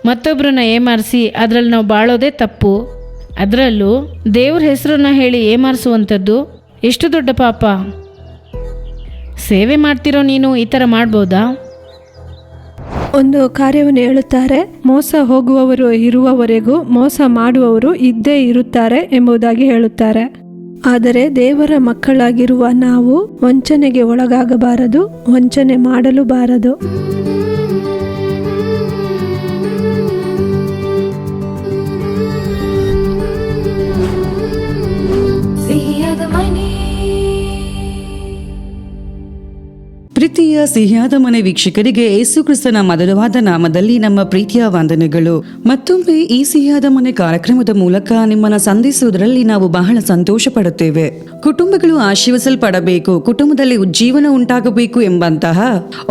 ಮತ್ತೊಬ್ಬರನ್ನ ಏಮಾರಿಸಿ ಅದರಲ್ಲಿ ನಾವು ಬಾಳೋದೇ ತಪ್ಪು. ಅದರಲ್ಲೂ ದೇವ್ರ ಹೆಸರನ್ನ ಹೇಳಿ ಏಮಾರಿಸುವಂಥದ್ದು ಎಷ್ಟು ದೊಡ್ಡ ಪಾಪ. ಸೇವೆ ಮಾಡ್ತಿರೋ ನೀನು ಈ ಥರ ಮಾಡ್ಬೋದಾ? ಒಂದು ಕಾರ್ಯವನ್ನು ಹೇಳುತ್ತಾರೆ, ಮೋಸ ಹೋಗುವವರು ಇರುವವರೆಗೂ ಮೋಸ ಮಾಡುವವರು ಇದ್ದೇ ಇರುತ್ತಾರೆ ಎಂಬುದಾಗಿ ಹೇಳುತ್ತಾರೆ. ಆದರೆ ದೇವರ ಮಕ್ಕಳಾಗಿರುವ ನಾವು ವಂಚನೆಗೆ ಒಳಗಾಗಬಾರದು, ವಂಚನೆ ಮಾಡಲು ಬಾರದು. ಪ್ರೀತಿಯ ಸಿಹಿಯಾದ ಮನೆ ವೀಕ್ಷಕರಿಗೆ ಯೇಸುಕ್ರಿಸ್ತನ ಮಧುರವಾದ ನಾಮದಲ್ಲಿ ನಮ್ಮ ಪ್ರೀತಿಯ ವಂದನೆಗಳು. ಮತ್ತೊಮ್ಮೆ ಈ ಸಿಹಿಯಾದ ಮನೆ ಕಾರ್ಯಕ್ರಮದ ಮೂಲಕ ನಿಮ್ಮನ್ನ ಸಂಧಿಸುವುದರಲ್ಲಿ ನಾವು ಬಹಳ ಸಂತೋಷ ಪಡುತ್ತೇವೆ. ಕುಟುಂಬಗಳು ಆಶೀರ್ವಿಸಲ್ಪಡಬೇಕು, ಕುಟುಂಬದಲ್ಲಿ ಉಜ್ಜೀವನ ಉಂಟಾಗಬೇಕು ಎಂಬಂತಹ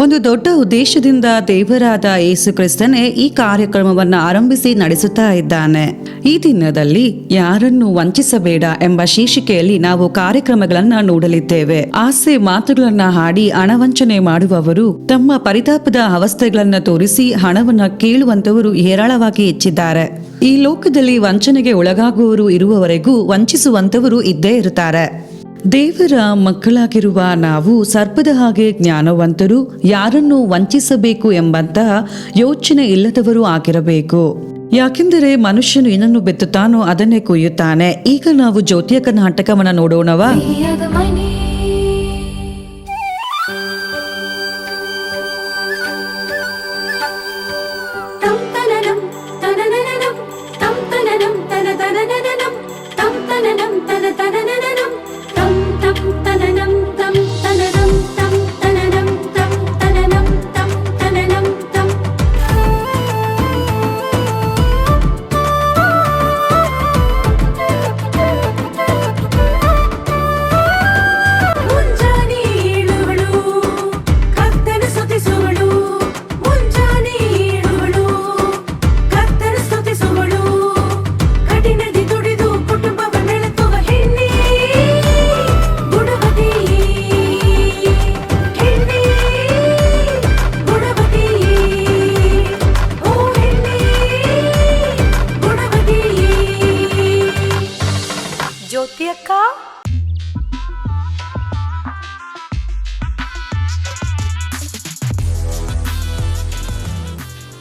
ಒಂದು ದೊಡ್ಡ ಉದ್ದೇಶದಿಂದ ದೇವರಾದ ಯೇಸುಕ್ರಿಸ್ತನೇ ಈ ಕಾರ್ಯಕ್ರಮವನ್ನು ಆರಂಭಿಸಿ ನಡೆಸುತ್ತಾ ಇದ್ದಾನೆ. ಈ ದಿನದಲ್ಲಿ ಯಾರನ್ನು ವಂಚಿಸಬೇಡ ಎಂಬ ಶೀರ್ಷಿಕೆಯಲ್ಲಿ ನಾವು ಕಾರ್ಯಕ್ರಮಗಳನ್ನ ನೋಡಲಿದ್ದೇವೆ. ಆಸೆ ಮಾತುಗಳನ್ನ ಹಾಡಿ ಹಣವಂಚನೆ ಮಾಡುವವರು, ತಮ್ಮ ಪರಿತಾಪದ ಅವಸ್ಥೆಗಳನ್ನ ತೋರಿಸಿ ಹಣವನ್ನ ಕೇಳುವಂತವರು ಹೇರಳವಾಗಿ ಹೆಚ್ಚಿದ್ದಾರೆ. ಈ ಲೋಕದಲ್ಲಿ ವಂಚನೆಗೆ ಒಳಗಾಗುವವರು ಇರುವವರೆಗೂ ವಂಚಿಸುವಂತವರು ಇದ್ದೇ ಇರುತ್ತಾರೆ. ದೇವರ ಮಕ್ಕಳಾಗಿರುವ ನಾವು ಸರ್ಪದ ಹಾಗೆ ಜ್ಞಾನವಂತರು, ಯಾರನ್ನು ವಂಚಿಸಬೇಕು ಎಂಬಂತಹ ಯೋಚನೆ ಇಲ್ಲದವರು ಆಗಿರಬೇಕು. ಯಾಕೆಂದರೆ ಮನುಷ್ಯನು ಏನನ್ನು ಬೆತ್ತುತ್ತಾನೋ ಅದನ್ನೇ ಕೊಯ್ಯುತ್ತಾನೆ. ಈಗ ನಾವು ಜ್ಯೋತಿಯ ನಾಟಕವನ್ನ ನೋಡೋಣವಾ?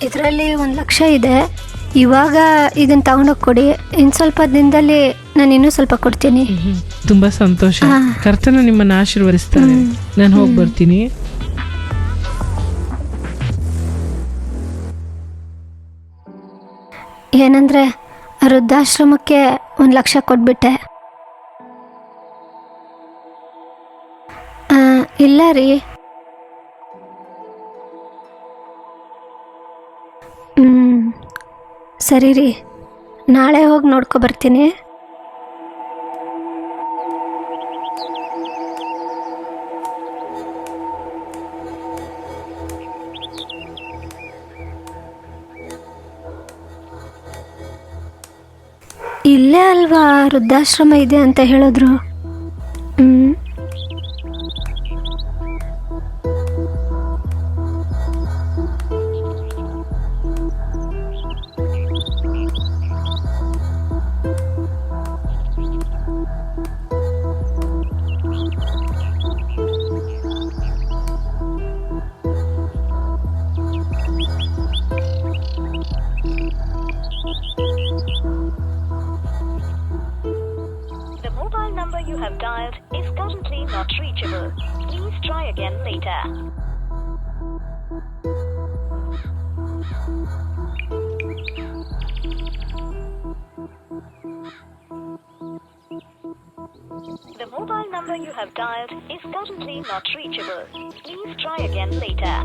ಇದರಲ್ಲಿ 1,00,000 ಇದೆ. ಇವಾಗ ಇದನ್ನ ತಗೊಂಡೋಗಿ ಕೊಡಿ. ಇನ್ನು ಸ್ವಲ್ಪ ದಿನದಲ್ಲಿ ನಾನು ಇನ್ನೂ ಸ್ವಲ್ಪ ಕೊಡ್ತೀನಿ. ತುಂಬಾ ಸಂತೋಷ. ಕರ್ತನ ನಿಮ್ಮನ್ನ ಆಶೀರ್ವದಿಸ್ತಾನೆ. ನಾನು ಹೋಗಿ ಬರ್ತೀನಿ. ಏನಂದ್ರೆ ವೃದ್ಧಾಶ್ರಮಕ್ಕೆ 1,00,000 ಕೊಟ್ಬಿಟ್ಟೆ. ಇಲ್ಲ ರೀ, ಸರಿ ರೀ, ನಾಳೆ ಹೋಗಿ ನೋಡ್ಕೊ ಬರ್ತೀನಿ. ಇಲ್ಲೇ ಅಲ್ವಾ ವೃದ್ಧಾಶ್ರಮ ಇದೆ ಅಂತ ಹೇಳಿದ್ರು. number you have dialed is currently not reachable. Please try again later. The mobile number you have dialed is currently not reachable. Please try again later.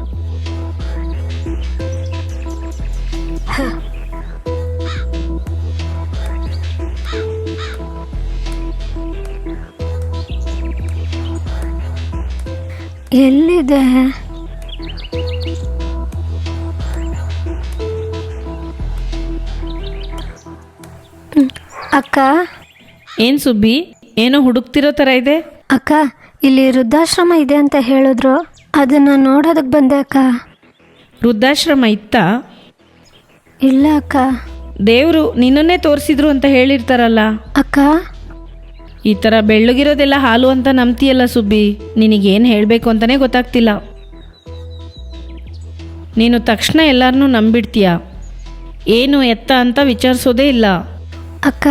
ಎಲ್ಲಿದೆ? ಅಕ್ಕ. ಏನ್ ಸುಬ್ಬಿ, ಏನೋ ಹುಡುಕ್ತಿರೋ ಥರ ಇದೆ. ಅಕ್ಕ, ಇಲ್ಲಿ ವೃದ್ಧಾಶ್ರಮ ಇದೆ ಅಂತ ಹೇಳಿದ್ರು, ಅದನ್ನು ನೋಡೋದಕ್ಕೆ ಬಂದೆ ಅಕ್ಕ. ವೃದ್ಧಾಶ್ರಮ ಇತ್ತಾ? ಇಲ್ಲ ಅಕ್ಕ. ದೇವರು ನಿನ್ನನ್ನೇ ತೋರಿಸಿದ್ರು ಅಂತ ಹೇಳಿರ್ತಾರಲ್ಲ. ಅಕ್ಕ, ಈ ಥರ ಬೆಳ್ಳಗಿರೋದೆಲ್ಲ ಹಾಲು ಅಂತ ನಂಬ್ತೀಯಲ್ಲ ಸುಬ್ಬಿ. ನಿನಗೇನು ಹೇಳಬೇಕು ಅಂತಲೇ ಗೊತ್ತಾಗ್ತಿಲ್ಲ. ನೀನು ತಕ್ಷಣ ಎಲ್ಲರನ್ನೂ ನಂಬಿಡ್ತೀಯ. ಏನು ಎತ್ತ ಅಂತ ವಿಚಾರಿಸೋದೇ ಇಲ್ಲ. ಅಕ್ಕ,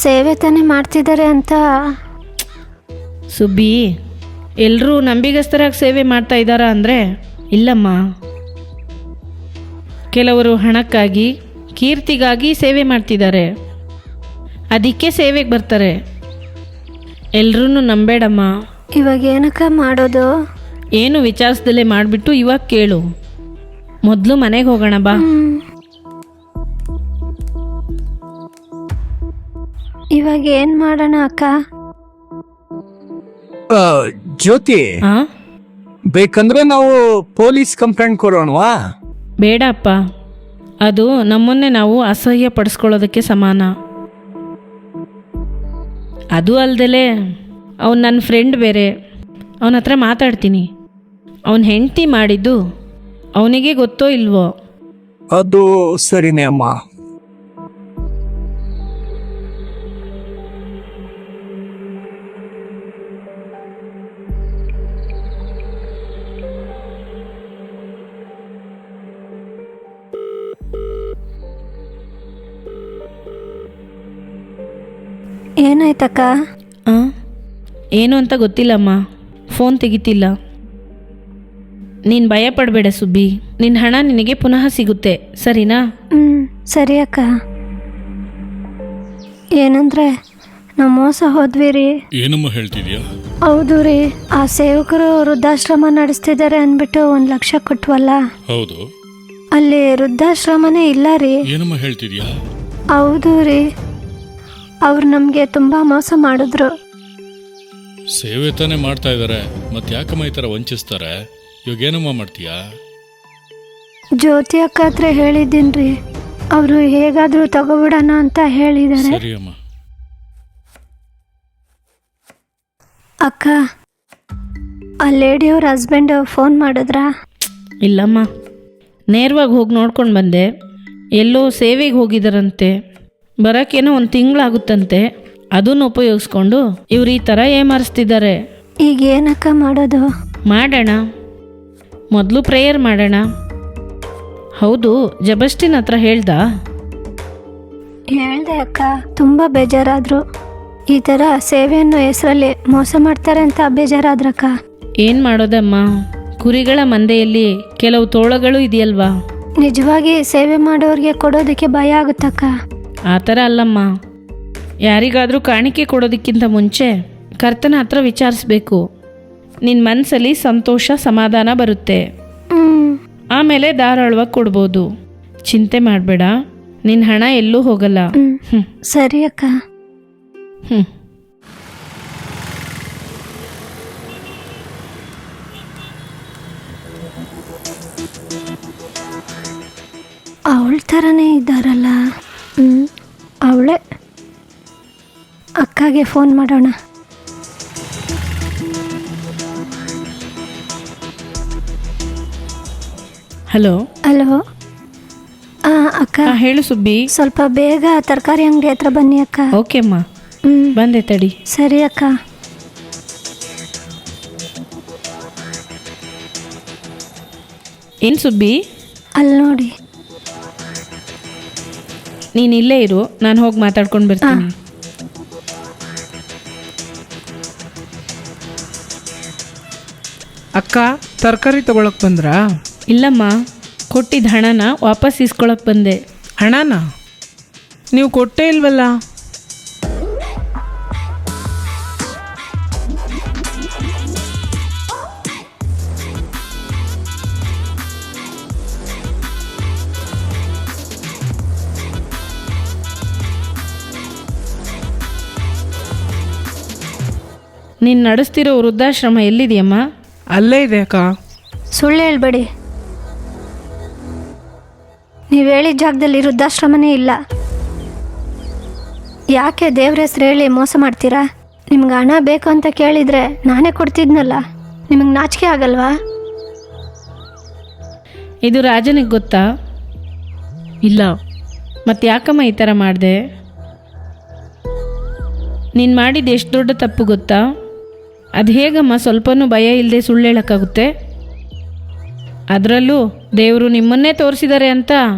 ಸೇವೆ ತಾನೇ ಮಾಡ್ತಿದ್ದಾರೆ ಅಂತ. ಸುಬ್ಬಿ, ಎಲ್ಲರೂ ನಂಬಿಗಸ್ತರಾಗಿ ಸೇವೆ ಮಾಡ್ತಾ ಇದ್ದಾರಾ ಅಂದರೆ ಇಲ್ಲಮ್ಮ. ಕೆಲವರು ಹಣಕ್ಕಾಗಿ ಕೀರ್ತಿಗಾಗಿ ಸೇವೆ ಮಾಡ್ತಿದ್ದಾರೆ. ಅದಕ್ಕೆ ಸೇವೆಗೆ ಬರ್ತಾರೆ. ಎಲ್ರೂ ನಂಬೇಡಮ್ಮ. ಇವಾಗ ಏನಕ್ಕ ಮಾಡೋದು? ಏನು ವಿಚಾರಿಸ್ದಲೇ ಮಾಡಿಬಿಟ್ಟು ಇವಾಗ ಕೇಳು. ಮೊದಲು ಮನೆಗೆ ಹೋಗೋಣ ಬಾ. ಇವಾಗ ಏನು ಮಾಡೋಣ ಅಕ್ಕ? ಜ್ಯೋತಿ, ಆ ಬೇಕಂದ್ರೆ ನಾವು ಪೊಲೀಸ್ ಕಂಪ್ಲೇಂಟ್ ಕೊಡೋಣವಾ? ಬೇಡ ಅಪ್ಪ, ಅದು ನಮ್ಮನ್ನೇ ನಾವು ಅಸಹ್ಯ ಪಡಿಸ್ಕೊಳ್ಳೋದಕ್ಕೆ ಸಮಾನ. ಅದು ಅಲ್ದಲೇ ಅವನು ನನ್ನ ಫ್ರೆಂಡ್ ಬೇರೆ. ಅವನ ಹತ್ರ ಮಾತಾಡ್ತೀನಿ. ಅವನ ಹೆಂಡತಿ ಮಾಡಿದ್ದು ಅವನಿಗೆ ಗೊತ್ತೋ ಇಲ್ವೋ? ಅದು ಸರಿನೇ ಅಮ್ಮ. ಏನಾಯ್ತಕ್ಕ? ಏನು ಅಂತ ಗೊತ್ತಿಲ್ಲಮ್ಮ. ಫೋನ್ ತೆಗಿತಿಲ್ಲ. ನೀನು ಭಯ ಪಡಬೇಡ ಸುಬ್ಬಿ. ನಿನ್ನ ಹಣ ನಿನಗೆ ಪುನಃ ಸಿಗುತ್ತೆ, ಸರಿನಾ? ಸರಿ ಅಕ್ಕ. ಏನಂದ್ರೆ ನಾವು ಮೋಸ ಹೋದ್ವಿ ರೀ. ಏನಮ್ಮ ಹೇಳ್ತಿದ್ಯಾ? ಹೌದು ರೀ, ಆ ಸೇವಕರು ವೃದ್ಧಾಶ್ರಮ ನಡೆಸ್ತಿದ್ದಾರೆ ಅಂದ್ಬಿಟ್ಟು 1 ಲಕ್ಷ ಕೊಟ್ವಲ್ಲ, ಹೌದು. ಅಲ್ಲಿ ವೃದ್ಧಾಶ್ರಮನೇ ಇಲ್ಲ ರೀ. ಏನಮ್ಮ ಹೇಳ್ತಿದ್ಯಾ? ಹೌದು ರೀ, ಅವ್ರು ನಮಗೆ ತುಂಬ ಮೋಸ ಮಾಡಿದ್ರು. ಸೇವೆ ತಾನೇ ಮಾಡ್ತಾ ಇದ್ದಾರೆ, ಮತ್ತೆ ಯಾಕಮ್ಮ ಈ ಥರ ವಂಚಿಸ್ತಾರೆ? ಇವಾಗ ಏನಮ್ಮ ಮಾಡ್ತೀಯಾ? ಜ್ಯೋತಿ ಅಕ್ಕ ಹತ್ರ ಹೇಳಿದ್ದೀನ್ರಿ. ಅವರು ಹೇಗಾದರೂ ತಗೋಬಿಡೋಣ ಅಂತ ಹೇಳಿದ್ದಾರೆ. ಸರಿ ಅಮ್ಮ. ಅಕ್ಕ, ಆ ಲೇಡಿಯವ್ರ ಹಸ್ಬೆಂಡ್ ಫೋನ್ ಮಾಡಿದ್ರಾ? ಇಲ್ಲಮ್ಮ, ನೇರವಾಗಿ ಹೋಗಿ ನೋಡ್ಕೊಂಡು ಬಂದೆ. ಎಲ್ಲೋ ಸೇವೆಗೆ ಹೋಗಿದ್ದಾರಂತೆ. ಬರೋಕ್ಕೇನೋ 1 ತಿಂಗಳಾಗುತ್ತಂತೆ. ಅದನ್ನು ಉಪಯೋಗಿಸ್ಕೊಂಡು ಇವ್ರು ಈ ಥರ ಏಮಾರಿಸ್ತಿದ್ದಾರೆ. ಈಗ ಏನಕ್ಕ ಮಾಡೋದು? ಮಾಡೋಣ, ಮೊದಲು ಪ್ರೇಯರ್ ಮಾಡೋಣ. ಹೌದು, ಜಬಸ್ಟಿನ್ ಹತ್ರ ಹೇಳ್ದ? ಹೇಳ್ದೆ ಅಕ್ಕ, ತುಂಬ ಬೇಜಾರಾದ್ರು. ಈ ಥರ ಸೇವೆ ಅನ್ನೋ ಹೆಸರಲ್ಲಿ ಮೋಸ ಮಾಡ್ತಾರೆ ಅಂತ ಬೇಜಾರಾದ್ರಕ್ಕ. ಏನು ಮಾಡೋದಮ್ಮ, ಕುರಿಗಳ ಮಂದೆಯಲ್ಲಿ ಕೆಲವು ತೋಳಗಳು ಇದೆಯಲ್ವಾ? ನಿಜವಾಗಿ ಸೇವೆ ಮಾಡೋರಿಗೆ ಕೊಡೋದಕ್ಕೆ ಭಯ ಆಗುತ್ತಕ್ಕ. ಆ ಥರ ಅಲ್ಲಮ್ಮ. ಯಾರಿಗಾದರೂ ಕಾಣಿಕೆ ಕೊಡೋದಕ್ಕಿಂತ ಮುಂಚೆ ಕರ್ತನ ಹತ್ರ ವಿಚಾರಿಸ್ಬೇಕು. ನಿನ್ನ ಮನಸ್ಸಲ್ಲಿ ಸಂತೋಷ ಸಮಾಧಾನ ಬರುತ್ತೆ. ಆಮೇಲೆ ಧಾರಾಳವಾಗಿ ಕೊಡ್ಬೋದು. ಚಿಂತೆ ಮಾಡಬೇಡ, ನಿನ್ನ ಹಣ ಎಲ್ಲೂ ಹೋಗಲ್ಲ. ಸರಿ ಅಕ್ಕ. ಅವಳ ಥರನೇ ಇದ್ದಾರಲ್ಲ. ಅವಳೇ. ಅಕ್ಕಗೆ ಫೋನ್ ಮಾಡೋಣ. ಹಲೋ. ಹಲೋ. ಅಕ್ಕ, ಹೇಳು ಸುಬ್ಬಿ. ಸ್ವಲ್ಪ ಬೇಗ ತರಕಾರಿ ಅಂಗಡಿ ಹತ್ರ ಬನ್ನಿ ಅಕ್ಕ. ಓಕೆ ಅಮ್ಮ, ಬಂದೆ ತಡಿ. ಸರಿ ಅಕ್ಕ. ಏನು ಸುಬ್ಬಿ? ಅಲ್ಲಿ ನೋಡಿ. ನೀನು ಇಲ್ಲೇ ಇರು, ನಾನು ಹೋಗಿ ಮಾತಾಡ್ಕೊಂಡು ಬರ್ತೀನಿ. ಅಕ್ಕ, ತರಕಾರಿ ತಗೊಳಕ್ ಬಂದ್ರಾ? ಇಲ್ಲಮ್ಮ, ಕೊಟ್ಟಿದ್ದ ಹಣನ ವಾಪಸ್ ಇಸ್ಕೊಳಕ್ಕೆ ಬಂದೆ. ಹಣನ ನೀವು ಕೊಟ್ಟೇ ಇಲ್ವಲ್ಲ? ನೀನು ನಡೆಸ್ತಿರೋ ವೃದ್ಧಾಶ್ರಮ ಎಲ್ಲಿದೆಯಮ್ಮ? ಅಲ್ಲೇ ಇದೆ ಅಕ್ಕ. ಸುಳ್ಳು ಹೇಳ್ಬೇಡಿ. ನೀವು ಹೇಳಿದ ಜಾಗದಲ್ಲಿ ವೃದ್ಧಾಶ್ರಮನೇ ಇಲ್ಲ. ಯಾಕೆ ದೇವ್ರ ಹೆಸ್ರು ಹೇಳಿ ಮೋಸ ಮಾಡ್ತೀರಾ? ನಿಮ್ಗೆ ಹಣ ಬೇಕು ಅಂತ ಕೇಳಿದರೆ ನಾನೇ ಕೊಡ್ತಿದ್ನಲ್ಲ. ನಿಮಗೆ ನಾಚಿಕೆ ಆಗಲ್ವಾ? ಇದು ರಾಜನಿಗೆ ಗೊತ್ತಾ? ಇಲ್ಲ. ಮತ್ತು ಯಾಕಮ್ಮ ಈ ಥರ ಮಾಡಿದೆ? ನೀನು ಮಾಡಿದ್ದು ಎಷ್ಟು ದೊಡ್ಡ ತಪ್ಪು ಗೊತ್ತಾ? ಅದು ಹೇಗಮ್ಮ ಸ್ವಲ್ಪನೂ ಭಯ ಇಲ್ಲದೆ ಸುಳ್ಳು ಹೇಳೋಕ್ಕಾಗುತ್ತೆ? ಅದರಲ್ಲೂ ದೇವರು ನಿಮ್ಮನ್ನೇ ತೋರಿಸಿದ್ದಾರೆ ಅಂತ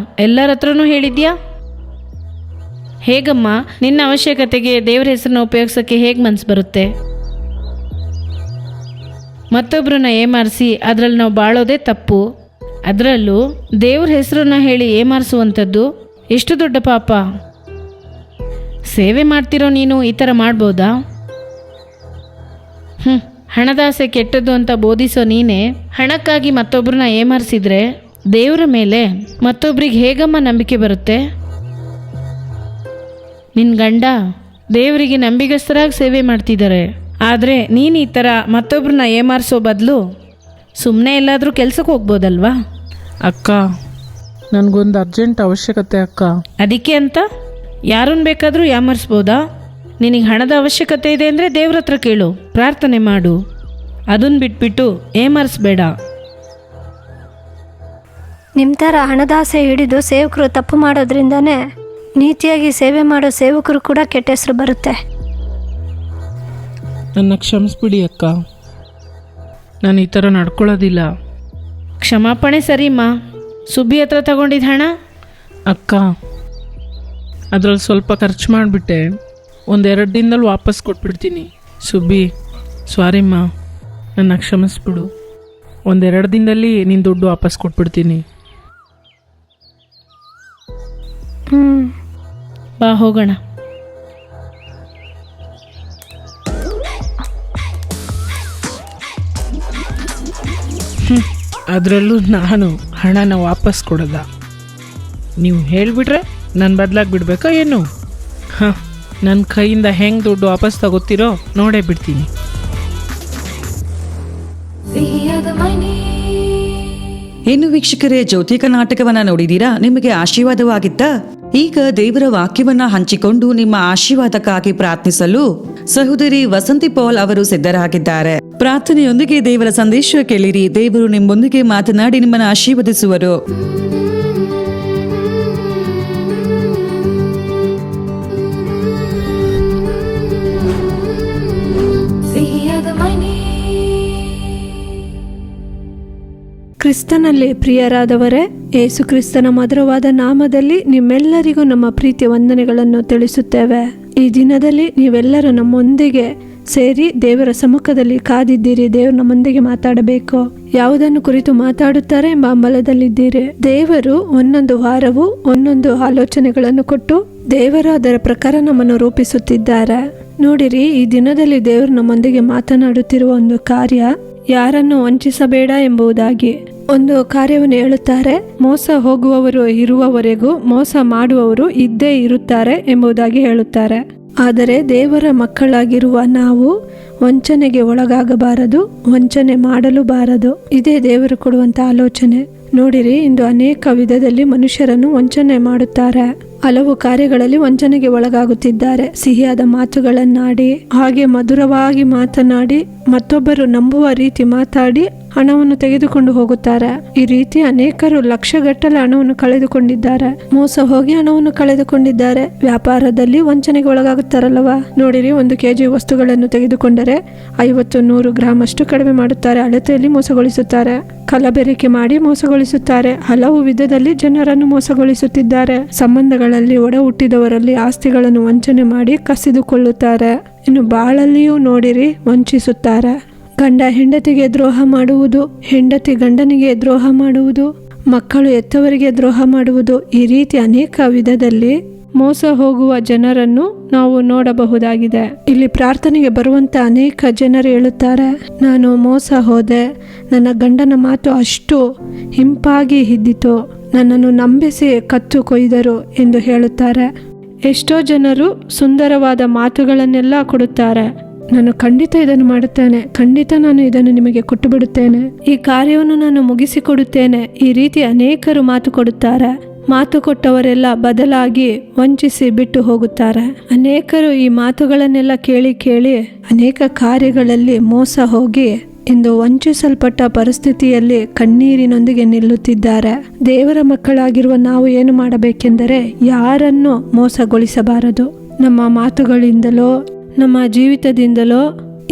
ಎಲ್ಲರ ಹತ್ರನೂ ಹೇಳಿದ್ಯಾ? ಹೇಗಮ್ಮ ನಿನ್ನ ಅವಶ್ಯಕತೆಗೆ ದೇವ್ರ ಹೆಸರನ್ನ ಉಪಯೋಗಿಸೋಕ್ಕೆ ಹೇಗೆ ಮನಸ್ಸು ಬರುತ್ತೆ? ಮತ್ತೊಬ್ಬರನ್ನ ಏಮಾರಿಸಿ ಅದರಲ್ಲಿ ನಾವು ಬಾಳೋದೇ ತಪ್ಪು. ಅದರಲ್ಲೂ ದೇವ್ರ ಹೆಸರನ್ನ ಹೇಳಿ ಏಮಾರಿಸುವಂಥದ್ದು ಎಷ್ಟು ದೊಡ್ಡ ಪಾಪ. ಸೇವೆ ಮಾಡ್ತಿರೋ ನೀನು ಈ ಥರ ಮಾಡ್ಬೋದಾ? ಹಣದಾಸೆ ಕೆಟ್ಟದ್ದು ಅಂತ ಬೋಧಿಸೋ ನೀನೇ ಹಣಕ್ಕಾಗಿ ಮತ್ತೊಬ್ಬರನ್ನ ಏಮಾರಿಸಿದ್ರೆ ದೇವರ ಮೇಲೆ ಮತ್ತೊಬ್ರಿಗೆ ಹೇಗಮ್ಮ ನಂಬಿಕೆ ಬರುತ್ತೆ? ನಿನ್ನ ಗಂಡ ದೇವರಿಗೆ ನಂಬಿಗಸ್ತರಾಗಿ ಸೇವೆ ಮಾಡ್ತಿದ್ದಾರೆ, ಆದರೆ ನೀನು ಈ ಥರ ಮತ್ತೊಬ್ಬರನ್ನ ಏಮಾರಿಸೋ ಬದಲು ಸುಮ್ಮನೆ ಎಲ್ಲಾದರೂ ಕೆಲಸಕ್ಕೆ ಹೋಗ್ಬೋದಲ್ವಾ? ಅಕ್ಕ, ನನಗೊಂದು ಅರ್ಜೆಂಟ್ ಅವಶ್ಯಕತೆ ಅಕ್ಕ. ಅದಕ್ಕೆ ಅಂತ ಯಾರನ್ನು ಬೇಕಾದರೂ ಯಾಮರ್ಸ್ಬೋದಾ? ನಿನಗೆ ಹಣದ ಅವಶ್ಯಕತೆ ಇದೆ ಅಂದರೆ ದೇವ್ರ ಹತ್ರ ಕೇಳು, ಪ್ರಾರ್ಥನೆ ಮಾಡು. ಅದನ್ನು ಬಿಟ್ಬಿಟ್ಟು ಏಮರ್ಸ್ಬೇಡ. ನಿಮ್ಮ ಥರ ಹಣದಾಸೆ ಹಿಡಿದು ಸೇವಕರು ತಪ್ಪು ಮಾಡೋದ್ರಿಂದನೇ ನೀತಿಯಾಗಿ ಸೇವೆ ಮಾಡೋ ಸೇವಕರು ಕೂಡ ಕೆಟ್ಟ ಹೆಸರು ಬರುತ್ತೆ. ನನ್ನ ಕ್ಷಮಿಸ್ಬಿಡಿ ಅಕ್ಕ, ನಾನು ಈ ಥರ ನಡ್ಕೊಳ್ಳೋದಿಲ್ಲ. ಕ್ಷಮಾಪಣೆ ಸರಿಮ್ಮ. ಸುಬ್ಬಿ ಹತ್ರ ತಗೊಂಡಿದ್ದ ಹಣ ಅಕ್ಕ, ಅದರಲ್ಲಿ ಸ್ವಲ್ಪ ಖರ್ಚು ಮಾಡಿಬಿಟ್ಟೆ, 1-2 ದಿನದಲ್ಲಿ ವಾಪಸ್ ಕೊಟ್ಬಿಡ್ತೀನಿ. ಸುಬ್ಬಿ, ಸಾರಿಮ್ಮ, ನನ್ನ ಕ್ಷಮಿಸ್ಬಿಡು. 1-2 ದಿನದಲ್ಲಿ ನಿನ್ನ ದುಡ್ಡು ವಾಪಸ್ ಕೊಟ್ಬಿಡ್ತೀನಿ. ಬಾ ಹೋಗೋಣ. ಅದರಲ್ಲೂ ನಾನು ಹಣನ ವಾಪಸ್ ಕೊಡೋದ? ನೀವು ಹೇಳಿಬಿಟ್ರೆ ನನ್ನ ಬದಲಾಗಿ ಬಿಡ್ಬೇಕಾ ಏನು? ಹಾಂ, ನನ್ನ ಕೈಯಿಂದ ಹೆಂಗೆ ದುಡ್ಡು ವಾಪಸ್ ತಗೋತೀರೋ ನೋಡೇ ಬಿಡ್ತೀನಿ. ಇನ್ನು ವೀಕ್ಷಕರೇ, ಜ್ಯೋತಿ ಕರ್ನಾಟಕವನ್ನ ನೋಡಿದೀರಾ? ನಿಮಗೆ ಆಶೀರ್ವಾದವಾಗಿತ್ತಾ? ಈಗ ದೇವರ ವಾಕ್ಯವನ್ನ ಹಂಚಿಕೊಂಡು ನಿಮ್ಮ ಆಶೀರ್ವಾದಕ್ಕಾಗಿ ಪ್ರಾರ್ಥಿಸಲು ಸಹೋದರಿ ವಸಂತಿ ಪಾಲ್ ಅವರು ಸಿದ್ಧರಾಗಿದ್ದಾರೆ. ಪ್ರಾರ್ಥನೆಯೊಂದಿಗೆ ದೇವರ ಸಂದೇಶ ಕೇಳಿರಿ. ದೇವರು ನಿಮ್ಮೊಂದಿಗೆ ಮಾತನಾಡಿ ನಿಮ್ಮನ್ನು ಆಶೀರ್ವದಿಸುವರು. ಕ್ರಿಸ್ತನಲ್ಲಿ ಪ್ರಿಯರಾದವರೇ, ಯೇಸು ಕ್ರಿಸ್ತನ ಮಧುರವಾದ ನಾಮದಲ್ಲಿ ನಿಮ್ಮೆಲ್ಲರಿಗೂ ನಮ್ಮ ಪ್ರೀತಿಯ ವಂದನೆಗಳನ್ನು ತಿಳಿಸುತ್ತೇವೆ. ಈ ದಿನದಲ್ಲಿ ನೀವೆಲ್ಲರೂ ನಮ್ಮೊಂದಿಗೆ ಸೇರಿ ದೇವರ ಸಮ್ಮುಖದಲ್ಲಿ ಕಾದಿದ್ದೀರಿ. ದೇವರು ನಮ್ಮೊಂದಿಗೆ ಮಾತಾಡಬೇಕು, ಯಾವುದನ್ನು ಕುರಿತು ಮಾತಾಡುತ್ತಾರೆ ಎಂಬ ಹಂಬಲದಲ್ಲಿದ್ದೀರಿ. ದೇವರು ಒಂದೊಂದು ವಾರವೂ ಒಂದೊಂದು ಆಲೋಚನೆಗಳನ್ನು ಕೊಟ್ಟು ದೇವರು ಅದರ ಪ್ರಕಾರ ನಮ್ಮನ್ನು ರೂಪಿಸುತ್ತಿದ್ದಾರೆ. ನೋಡಿರಿ, ಈ ದಿನದಲ್ಲಿ ದೇವರು ನಮ್ಮೊಂದಿಗೆ ಮಾತನಾಡುತ್ತಿರುವ ಒಂದು ಕಾರ್ಯ, ಯಾರನ್ನು ವಂಚಿಸಬೇಡ ಎಂಬುದಾಗಿ ಒಂದು ಕಾರ್ಯವನ್ನು ಹೇಳುತ್ತಾರೆ. ಮೋಸ ಹೋಗುವವರು ಇರುವವರೆಗೂ ಮೋಸ ಮಾಡುವವರು ಇದ್ದೇ ಇರುತ್ತಾರೆ ಎಂಬುದಾಗಿ ಹೇಳುತ್ತಾರೆ. ಆದರೆ ದೇವರ ಮಕ್ಕಳಾಗಿರುವ ನಾವು ವಂಚನೆಗೆ ಒಳಗಾಗಬಾರದು, ವಂಚನೆ ಮಾಡಲು ಬಾರದು. ಇದೇ ದೇವರು ಕೊಡುವಂತ ಆಲೋಚನೆ. ನೋಡಿರಿ, ಇಂದು ಅನೇಕ ವಿಧದಲ್ಲಿ ಮನುಷ್ಯರನ್ನು ವಂಚನೆ ಮಾಡುತ್ತಾರೆ. ಹಲವು ಕಾರ್ಯಗಳಲ್ಲಿ ವಂಚನೆಗೆ ಒಳಗಾಗುತ್ತಿದ್ದಾರೆ. ಸಿಹಿಯಾದ ಮಾತುಗಳನ್ನಾಡಿ, ಹಾಗೆ ಮಧುರವಾಗಿ ಮಾತನಾಡಿ, ಮತ್ತೊಬ್ಬರು ನಂಬುವ ರೀತಿ ಮಾತಾಡಿ ಹಣವನ್ನು ತೆಗೆದುಕೊಂಡು ಹೋಗುತ್ತಾರೆ. ಈ ರೀತಿ ಅನೇಕರು ಲಕ್ಷಗಟ್ಟಲೆ ಹಣವನ್ನು ಕಳೆದುಕೊಂಡಿದ್ದಾರೆ. ಮೋಸ ಹೋಗಿ ಹಣವನ್ನು ಕಳೆದುಕೊಂಡಿದ್ದಾರೆ. ವ್ಯಾಪಾರದಲ್ಲಿ ವಂಚನೆಗೆ ಒಳಗಾಗುತ್ತಾರಲ್ಲವಾ? ನೋಡಿರಿ, 1 kg ವಸ್ತುಗಳನ್ನು ತೆಗೆದುಕೊಂಡರೆ 50-100 ಗ್ರಾಮ್ ಅಷ್ಟು ಕಡಿಮೆ ಮಾಡುತ್ತಾರೆ. ಅಳತೆಯಲ್ಲಿ ಮೋಸಗೊಳಿಸುತ್ತಾರೆ. ಕಲಬೆರಕೆ ಮಾಡಿ ಮೋಸಗೊಳಿಸುತ್ತಾರೆ. ಹಲವು ವಿಧದಲ್ಲಿ ಜನರನ್ನು ಮೋಸಗೊಳಿಸುತ್ತಿದ್ದಾರೆ. ಸಂಬಂಧಗಳಲ್ಲಿ ಒಡ ಹುಟ್ಟಿದವರಲ್ಲಿ ಆಸ್ತಿಗಳನ್ನು ವಂಚನೆ ಮಾಡಿ ಕಸಿದುಕೊಳ್ಳುತ್ತಾರೆ. ಇನ್ನು ಬಾಳಲ್ಲಿಯೂ ನೋಡಿರಿ, ವಂಚಿಸುತ್ತಾರೆ. ಗಂಡ ಹೆಂಡತಿಗೆ ದ್ರೋಹ ಮಾಡುವುದು, ಹೆಂಡತಿ ಗಂಡನಿಗೆ ದ್ರೋಹ ಮಾಡುವುದು, ಮಕ್ಕಳು ಹೆತ್ತವರಿಗೆ ದ್ರೋಹ ಮಾಡುವುದು, ಈ ರೀತಿ ಅನೇಕ ವಿಧದಲ್ಲಿ ಮೋಸ ಹೋಗುವ ಜನರನ್ನು ನಾವು ನೋಡಬಹುದಾಗಿದೆ. ಇಲ್ಲಿ ಪ್ರಾರ್ಥನೆಗೆ ಬರುವಂತ ಅನೇಕ ಜನರು ಹೇಳುತ್ತಾರೆ, ನಾನು ಮೋಸ ಹೋದೆ, ನನ್ನ ಗಂಡನ ಮಾತು ಅಷ್ಟು ಹಿಂಪಾಗಿ ಇದ್ದಿತು, ನನ್ನನ್ನು ನಂಬಿಸಿ ಕತ್ತು ಕೊಯ್ದರು ಎಂದು ಹೇಳುತ್ತಾರೆ. ಎಷ್ಟೋ ಜನರು ಸುಂದರವಾದ ಮಾತುಗಳನ್ನೆಲ್ಲ ಕೊಡುತ್ತಾರೆ. ನಾನು ಖಂಡಿತ ಇದನ್ನು ಮಾಡುತ್ತೇನೆ, ಖಂಡಿತ ನಾನು ಇದನ್ನು ನಿಮಗೆ ಕೊಟ್ಟು ಬಿಡುತ್ತೇನೆ, ಈ ಕಾರ್ಯವನ್ನು ನಾನು ಮುಗಿಸಿಕೊಡುತ್ತೇನೆ. ಈ ರೀತಿ ಅನೇಕರು ಮಾತು ಕೊಡುತ್ತಾರೆ. ಮಾತು ಕೊಟ್ಟವರೆಲ್ಲ ಬದಲಾಗಿ ವಂಚಿಸಿ ಬಿಟ್ಟು ಹೋಗುತ್ತಾರೆ. ಅನೇಕರು ಈ ಮಾತುಗಳನ್ನೆಲ್ಲ ಕೇಳಿ ಕೇಳಿ ಅನೇಕ ಕಾರ್ಯಗಳಲ್ಲಿ ಮೋಸ ಹೋಗಿ ಇಂದು ವಂಚಿಸಲ್ಪಟ್ಟ ಪರಿಸ್ಥಿತಿಯಲ್ಲಿ ಕಣ್ಣೀರಿನೊಂದಿಗೆ ನಿಲ್ಲುತ್ತಿದ್ದಾರೆ. ದೇವರ ಮಕ್ಕಳಾಗಿರುವ ನಾವು ಏನು ಮಾಡಬೇಕೆಂದರೆ ಯಾರನ್ನು ಮೋಸಗೊಳಿಸಬಾರದು. ನಮ್ಮ ಮಾತುಗಳಿಂದಲೋ, ನಮ್ಮ ಜೀವಿತದಿಂದಲೋ,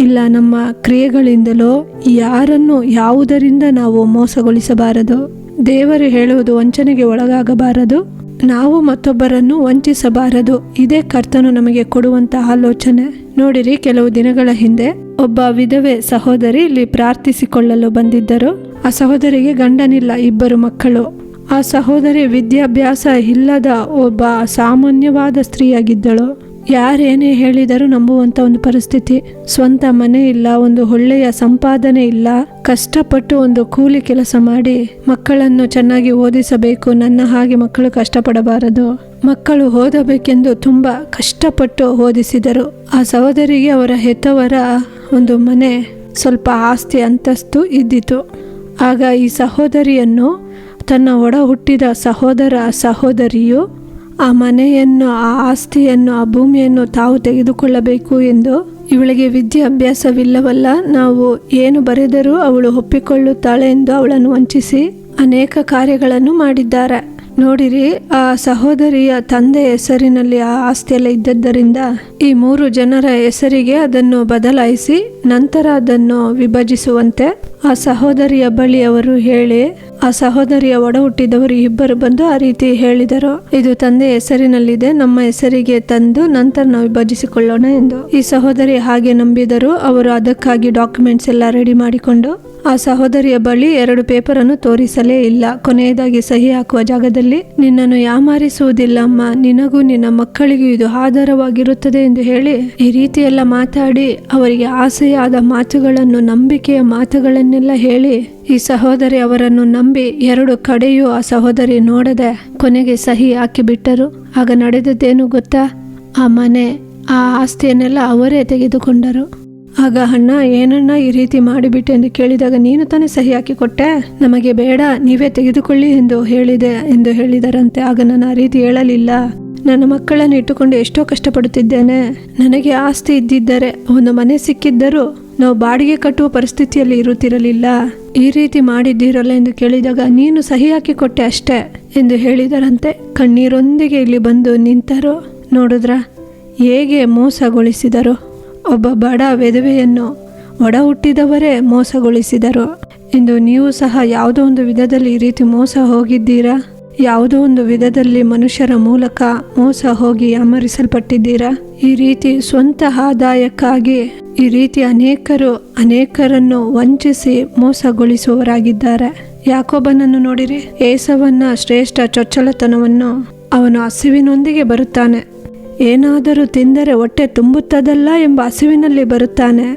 ಇಲ್ಲ ನಮ್ಮ ಕ್ರಿಯೆಗಳಿಂದಲೋ ಯಾರನ್ನು ಯಾವುದರಿಂದ ನಾವು ಮೋಸಗೊಳಿಸಬಾರದು. ದೇವರು ಹೇಳುವುದು ವಂಚನೆಗೆ ಒಳಗಾಗಬಾರದು. ನಾವು ಮತ್ತೊಬ್ಬರನ್ನು ವಂಚಿಸಬಾರದು. ಇದೇ ಕರ್ತನು ನಮಗೆ ಕೊಡುವಂತಹ ಆಲೋಚನೆ. ನೋಡಿರಿ, ಕೆಲವು ದಿನಗಳ ಹಿಂದೆ ಒಬ್ಬ ವಿಧವೆ ಸಹೋದರಿ ಇಲ್ಲಿ ಪ್ರಾರ್ಥಿಸಿಕೊಳ್ಳಲು ಬಂದಿದ್ದರು. ಆ ಸಹೋದರಿಗೆ ಗಂಡನಿಲ್ಲ, 2 ಮಕ್ಕಳು. ಆ ಸಹೋದರಿ ವಿದ್ಯಾಭ್ಯಾಸ ಇಲ್ಲದ ಒಬ್ಬ ಸಾಮಾನ್ಯವಾದ ಸ್ತ್ರೀಯಾಗಿದ್ದಳು. ಯಾರೇನೇ ಹೇಳಿದರೂ ನಂಬುವಂಥ ಒಂದು ಪರಿಸ್ಥಿತಿ. ಸ್ವಂತ ಮನೆ ಇಲ್ಲ, ಒಂದು ಒಳ್ಳೆಯ ಸಂಪಾದನೆ ಇಲ್ಲ. ಕಷ್ಟಪಟ್ಟು ಒಂದು ಕೂಲಿ ಕೆಲಸ ಮಾಡಿ ಮಕ್ಕಳನ್ನು ಚೆನ್ನಾಗಿ ಓದಿಸಬೇಕು. ನನ್ನ ಹಾಗೆ ಮಕ್ಕಳು ಕಷ್ಟಪಡಬಾರದು. ಮಕ್ಕಳು ಓದಬೇಕೆಂದು ತುಂಬ ಕಷ್ಟಪಟ್ಟು ಓದಿಸಿದರು. ಆ ಸಹೋದರಿಗೆ ಅವರ ಹೆತ್ತವರ ಒಂದು ಮನೆ, ಸ್ವಲ್ಪ ಆಸ್ತಿ ಅಂತಸ್ತು ಇದ್ದಿತು. ಆಗ ಈ ಸಹೋದರಿಯನ್ನು ತನ್ನ ಒಡ ಹುಟ್ಟಿದ ಸಹೋದರಿಯು ಆ ಮನೆಯನ್ನು, ಆ ಆಸ್ತಿಯನ್ನು, ಆ ಭೂಮಿಯನ್ನು ತಾವು ತೆಗೆದುಕೊಳ್ಳಬೇಕು ಎಂದು, ಇವಳಿಗೆ ವಿದ್ಯಾಭ್ಯಾಸವಿಲ್ಲವಲ್ಲ, ನಾವು ಏನು ಬರೆದರೂ ಅವಳು ಒಪ್ಪಿಕೊಳ್ಳುತ್ತಾಳೆ ಎಂದು ಅವಳನ್ನು ವಂಚಿಸಿ ಅನೇಕ ಕಾರ್ಯಗಳನ್ನು ಮಾಡಿದ್ದಾರೆ. ನೋಡಿರಿ, ಆ ಸಹೋದರಿಯ ತಂದೆ ಹೆಸರಿನಲ್ಲಿ ಆ ಆಸ್ತಿಯೆಲ್ಲ ಇದ್ದದ್ದರಿಂದ ಈ 3 ಜನರ ಹೆಸರಿಗೆ ಅದನ್ನು ಬದಲಾಯಿಸಿ ನಂತರ ಅದನ್ನು ವಿಭಜಿಸುವಂತೆ ಆ ಸಹೋದರಿಯ ಬಳಿ ಅವರು ಹೇಳಿ, ಆ ಸಹೋದರಿಯ ಒಡ ಹುಟ್ಟಿದವರು 2 ಬಂದು ಆ ರೀತಿ ಹೇಳಿದರು, ಇದು ತಂದೆ ಹೆಸರಿನಲ್ಲಿದೆ, ನಮ್ಮ ಹೆಸರಿಗೆ ತಂದು ನಂತರ ನಾವು ವಿಭಜಿಸಿಕೊಳ್ಳೋಣ ಎಂದು. ಈ ಸಹೋದರಿ ಹಾಗೆ ನಂಬಿದರು. ಅವರು ಅದಕ್ಕಾಗಿ ಡಾಕ್ಯುಮೆಂಟ್ಸ್ ಎಲ್ಲ ರೆಡಿ ಮಾಡಿಕೊಂಡು ಆ ಸಹೋದರಿಯ ಬಳಿ 2 ಪೇಪರನ್ನು ತೋರಿಸಲೇ ಇಲ್ಲ. ಕೊನೆಯದಾಗಿ ಸಹಿ ಹಾಕುವ ಜಾಗದಲ್ಲಿ, ನಿನ್ನನ್ನು ಯಾಮಾರಿಸುವುದಿಲ್ಲ ಅಮ್ಮ, ನಿನಗೂ ನಿನ್ನ ಮಕ್ಕಳಿಗೂ ಇದು ಆಧಾರವಾಗಿರುತ್ತದೆ ಎಂದು ಹೇಳಿ ಈ ರೀತಿಯೆಲ್ಲ ಮಾತಾಡಿ ಅವರಿಗೆ ಆಸೆಯಾದ ಮಾತುಗಳನ್ನು, ನಂಬಿಕೆಯ ಮಾತುಗಳನ್ನೆಲ್ಲ ಹೇಳಿ ಈ ಸಹೋದರಿ ಅವರನ್ನು ನಂಬಿ 2 ಕಡೆಯೂ ಆ ಸಹೋದರಿ ನೋಡದೆ ಕೊನೆಗೆ ಸಹಿ ಹಾಕಿಬಿಟ್ಟರು. ಆಗ ನಡೆದದ್ದೇನು ಗೊತ್ತಾ? ಆ ಮನೆ, ಆ ಆಸ್ತಿಯನ್ನೆಲ್ಲ ಅವರೇ ತೆಗೆದುಕೊಂಡರು. ಆಗ ಅಣ್ಣ, ಏನಣ್ಣ ಈ ರೀತಿ ಮಾಡಿಬಿಟ್ಟೆ ಎಂದು ಕೇಳಿದಾಗ, ನೀನು ತಾನೇ ಸಹಿ ಹಾಕಿ ಕೊಟ್ಟೆ, ನಮಗೆ ಬೇಡ, ನೀವೇ ತೆಗೆದುಕೊಳ್ಳಿ ಎಂದು ಹೇಳಿದರಂತೆ. ಆಗ ನಾನು ಆ ರೀತಿ ಹೇಳಲಿಲ್ಲ. ನನ್ನ ಮಕ್ಕಳನ್ನು ಇಟ್ಟುಕೊಂಡು ಎಷ್ಟೋ ಕಷ್ಟಪಡುತ್ತಿದ್ದೇನೆ. ನನಗೆ ಆಸ್ತಿ ಇದ್ದಿದ್ದರೆ, ಒಂದು ಮನೆ ಸಿಕ್ಕಿದ್ದರೂ ನಾವು ಬಾಡಿಗೆ ಕಟ್ಟುವ ಪರಿಸ್ಥಿತಿಯಲ್ಲಿ ಇರುತ್ತಿರಲಿಲ್ಲ. ಈ ರೀತಿ ಮಾಡಿದ್ದೀರಲ್ಲ ಎಂದು ಕೇಳಿದಾಗ, ನೀನು ಸಹಿ ಹಾಕಿ ಕೊಟ್ಟೆ ಅಷ್ಟೇ ಎಂದು ಹೇಳಿದರಂತೆ. ಕಣ್ಣೀರೊಂದಿಗೆ ಇಲ್ಲಿ ಬಂದು ನಿಂತರು. ನೋಡಿದ್ರ ಹೇಗೆ ಮೋಸಗೊಳಿಸಿದರು. ಒಬ್ಬ ಬಡ ವಿಧವೆಯನ್ನು ಒಡ ಹುಟ್ಟಿದವರೇ ಮೋಸಗೊಳಿಸಿದರು. ಇಂದು ನೀವು ಸಹ ಯಾವುದೋ ಒಂದು ವಿಧದಲ್ಲಿ ಈ ರೀತಿ ಮೋಸ ಹೋಗಿದ್ದೀರಾ? ಯಾವುದೋ ಒಂದು ವಿಧದಲ್ಲಿ ಮನುಷ್ಯರ ಮೂಲಕ ಮೋಸ ಹೋಗಿ ಅಮರಿಸಲ್ಪಟ್ಟಿದ್ದೀರಾ? ಈ ರೀತಿ ಸ್ವಂತ ಆದಾಯಕ್ಕಾಗಿ ಈ ರೀತಿ ಅನೇಕರನ್ನು ವಂಚಿಸಿ ಮೋಸಗೊಳಿಸುವವರಾಗಿದ್ದಾರೆ. ಯಾಕೋಬನನ್ನು ನೋಡಿರಿ, ಏಸವನ್ನ ಶ್ರೇಷ್ಠ ಚೊಚ್ಚಲತನವನ್ನು ಅವನು ಹಸಿವಿನೊಂದಿಗೆ ಬರುತ್ತಾನೆ. ಏನಾದರೂ ತಿಂದರೆ ಹೊಟ್ಟೆ ತುಂಬುತ್ತದಲ್ಲ ಎಂಬ ಹಸಿವಿನಲ್ಲಿ ಬರುತ್ತಾನೆ.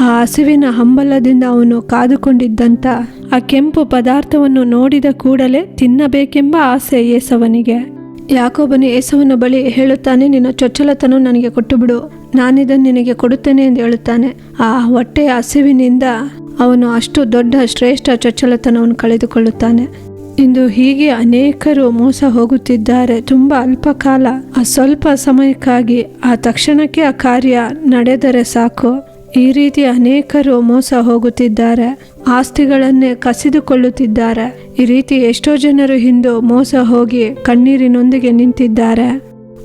ಆ ಹಸಿವಿನ ಹಂಬಲದಿಂದ ಅವನು ಕಾದುಕೊಂಡಿದ್ದಂಥ ಆ ಕೆಂಪು ಪದಾರ್ಥವನ್ನು ನೋಡಿದ ಕೂಡಲೇ ತಿನ್ನಬೇಕೆಂಬ ಆಸೆ ಏಸವನಿಗೆ. ಯಾಕೋಬನು ಏಸವನ ಬಳಿ ಹೇಳುತ್ತಾನೆ, ನಿನ್ನ ಚೊಚ್ಚಲತನ ನನಗೆ ಕೊಟ್ಟು ಬಿಡು, ನಾನಿದನ್ನು ನಿನಗೆ ಕೊಡುತ್ತೇನೆ ಎಂದು ಹೇಳುತ್ತಾನೆ. ಆ ಹೊಟ್ಟೆಯ ಹಸಿವಿನಿಂದ ಅವನು ಅಷ್ಟು ದೊಡ್ಡ ಶ್ರೇಷ್ಠ ಚೊಚ್ಚಲತನವನ್ನು ಕಳೆದುಕೊಳ್ಳುತ್ತಾನೆ. ಇಂದು ಹೀಗೆ ಅನೇಕರು ಮೋಸ ಹೋಗುತ್ತಿದ್ದಾರೆ. ತುಂಬ ಅಲ್ಪ ಕಾಲ, ಆ ಸ್ವಲ್ಪ ಸಮಯಕ್ಕಾಗಿ, ಆ ತಕ್ಷಣಕ್ಕೆ ಆ ಕಾರ್ಯ ನಡೆದರೆ ಸಾಕು. ಈ ರೀತಿ ಅನೇಕರು ಮೋಸ ಹೋಗುತ್ತಿದ್ದಾರೆ, ಆಸ್ತಿಗಳನ್ನೇ ಕಸಿದುಕೊಳ್ಳುತ್ತಿದ್ದಾರೆ. ಈ ರೀತಿ ಎಷ್ಟೋ ಜನರು ಇಂದು ಮೋಸ ಹೋಗಿ ಕಣ್ಣೀರಿನೊಂದಿಗೆ ನಿಂತಿದ್ದಾರೆ.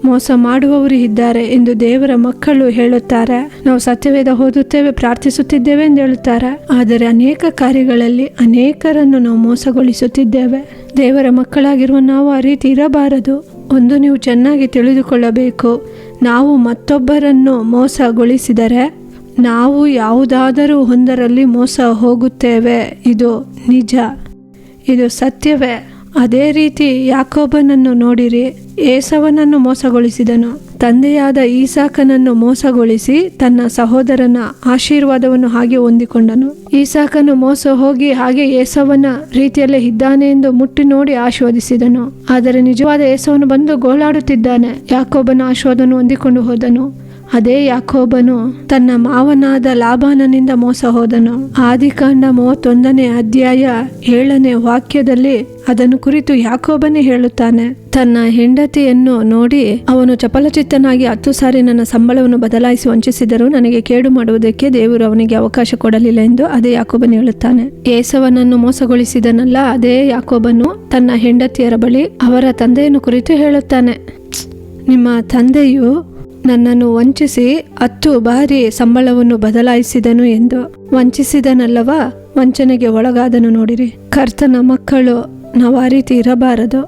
ಮೋಸ ಮಾಡುವವರು ಇದ್ದಾರೆ ಎಂದು ದೇವರ ಮಕ್ಕಳು ಹೇಳುತ್ತಾರೆ. ನಾವು ಸತ್ಯವೇದ ಓದುತ್ತೇವೆ, ಪ್ರಾರ್ಥಿಸುತ್ತಿದ್ದೇವೆ ಎಂದು ಹೇಳುತ್ತಾರೆ. ಆದರೆ ಅನೇಕ ಕಾರ್ಯಗಳಲ್ಲಿ ಅನೇಕರನ್ನು ನಾವು ಮೋಸಗೊಳಿಸುತ್ತಿದ್ದೇವೆ. ದೇವರ ಮಕ್ಕಳಾಗಿರುವ ನಾವು ಆ ರೀತಿ ಇರಬಾರದು. ಒಂದು ನೀವು ಚೆನ್ನಾಗಿ ತಿಳಿದುಕೊಳ್ಳಬೇಕು, ನಾವು ಮತ್ತೊಬ್ಬರನ್ನು ಮೋಸಗೊಳಿಸಿದರೆ ನಾವು ಯಾವುದಾದರೂ ಒಂದರಲ್ಲಿ ಮೋಸ ಹೋಗುತ್ತೇವೆ. ಇದು ನಿಜ, ಇದು ಸತ್ಯವೇ. ಅದೇ ರೀತಿ ಯಾಕೋಬನನ್ನು ನೋಡಿರಿ, ಏಸವನನ್ನು ಮೋಸಗೊಳಿಸಿದನು. ತಂದೆಯಾದ ಈಸಾಕನನ್ನು ಮೋಸಗೊಳಿಸಿ ತನ್ನ ಸಹೋದರನ ಆಶೀರ್ವಾದವನ್ನು ಹಾಗೆ ಹೊಂದಿಕೊಂಡನು. ಈಸಾಕನು ಮೋಸ ಹೋಗಿ ಹಾಗೆ ಏಸವನ ರೀತಿಯಲ್ಲೇ ಇದ್ದಾನೆ ಎಂದು ಮುಟ್ಟಿ ನೋಡಿ ಆಶೀರ್ವದಿಸಿದನು. ಆದರೆ ನಿಜವಾದ ಏಸವನು ಬಂದು ಗೋಳಾಡುತ್ತಿದ್ದಾನೆ. ಯಾಕೋಬನ ಆಶೀರ್ವಾದವನ್ನು ಹೊಂದಿಕೊಂಡು ಹೋದನು. ಅದೇ ಯಾಕೋಬನು ತನ್ನ ಮಾವನಾದ ಲಾಬಾನನಿಂದ ಮೋಸ ಹೋದನು. ಆದಿಕಾಂಡ 31ನೇ ಅಧ್ಯಾಯ 7ನೇ ವಾಕ್ಯದಲ್ಲಿ ಅದನ್ನು ಕುರಿತು ಯಾಕೋಬನೇ ಹೇಳುತ್ತಾನೆ, ತನ್ನ ಹೆಂಡತಿಯನ್ನು ನೋಡಿ ಅವನು ಚಪಲಚಿತ್ತನಾಗಿ 10 ಸಾರಿ ನನ್ನ ಸಂಬಳವನ್ನು ಬದಲಾಯಿಸಿ ವಂಚಿಸಿದರೂ ನನಗೆ ಕೇಡು ಮಾಡುವುದಕ್ಕೆ ದೇವರು ಅವನಿಗೆ ಅವಕಾಶ ಕೊಡಲಿಲ್ಲ ಎಂದು ಅದೇ ಯಾಕೋಬನು ಹೇಳುತ್ತಾನೆ. ಏಸವನನ್ನು ಮೋಸಗೊಳಿಸಿದನಲ್ಲ, ಅದೇ ಯಾಕೋಬನು ತನ್ನ ಹೆಂಡತಿಯರ ಬಳಿ ಅವರ ತಂದೆಯನ್ನು ಕುರಿತು ಹೇಳುತ್ತಾನೆ, ನಿಮ್ಮ ತಂದೆಯು ನನ್ನನ್ನು ವಂಚಿಸಿ 10 ಬಾರಿ ಸಂಬಳವನ್ನು ಬದಲಾಯಿಸಿದನು ಎಂದು. ವಂಚಿಸಿದನಲ್ಲವಾ, ವಂಚನೆಗೆ ಒಳಗಾದನು. ನೋಡಿರಿ, ಕರ್ತನ ಮಕ್ಕಳು ನಾವು ಆ ರೀತಿ ಇರಬಾರದು.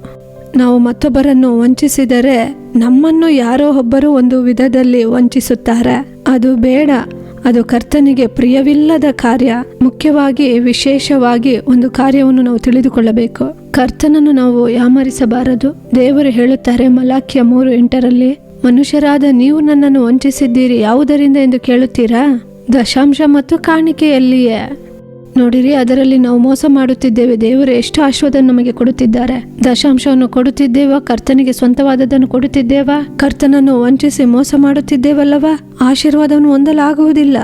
ನಾವು ಮತ್ತೊಬ್ಬರನ್ನು ವಂಚಿಸಿದರೆ ನಮ್ಮನ್ನು ಯಾರೋ ಒಬ್ಬರು ಒಂದು ವಿಧದಲ್ಲಿ ವಂಚಿಸುತ್ತಾರೆ. ಅದು ಬೇಡ. ಅದು ಕರ್ತನಿಗೆ ಪ್ರಿಯವಿಲ್ಲದ ಕಾರ್ಯ. ಮುಖ್ಯವಾಗಿ ವಿಶೇಷವಾಗಿ ಒಂದು ಕಾರ್ಯವನ್ನು ನಾವು ತಿಳಿದುಕೊಳ್ಳಬೇಕು. ಕರ್ತನನ್ನು ನಾವು ಯಾಮರಿಸಬಾರದು. ದೇವರು ಹೇಳುತ್ತಾರೆ ಮಲಾಕ್ಯ 3:8, ಮನುಷ್ಯರಾದ ನೀವು ನನ್ನನ್ನು ವಂಚಿಸಿದ್ದೀರಿ, ಯಾವುದರಿಂದ ಎಂದು ಕೇಳುತ್ತೀರಾ? ದಶಾಂಶ ಮತ್ತು ಕಾಣಿಕೆಯಲ್ಲಿಯೇ. ನೋಡಿರಿ, ಅದರಲ್ಲಿ ನಾವು ಮೋಸ ಮಾಡುತ್ತಿದ್ದೇವೆ. ದೇವರು ಎಷ್ಟು ಆಶೀರ್ವಾದ ನಮಗೆ ಕೊಡುತ್ತಿದ್ದಾರೆ. ದಶಾಂಶವನ್ನು ಕೊಡುತ್ತಿದ್ದೇವಾ? ಕರ್ತನಿಗೆ ಸ್ವಂತವಾದದನ್ನು ಕೊಡುತ್ತಿದ್ದೇವಾ? ಕರ್ತನನ್ನು ವಂಚಿಸಿ ಮೋಸ ಮಾಡುತ್ತಿದ್ದೇವಲ್ಲವಾ? ಆಶೀರ್ವಾದವನ್ನು ಹೊಂದಲಾಗುವುದಿಲ್ಲ.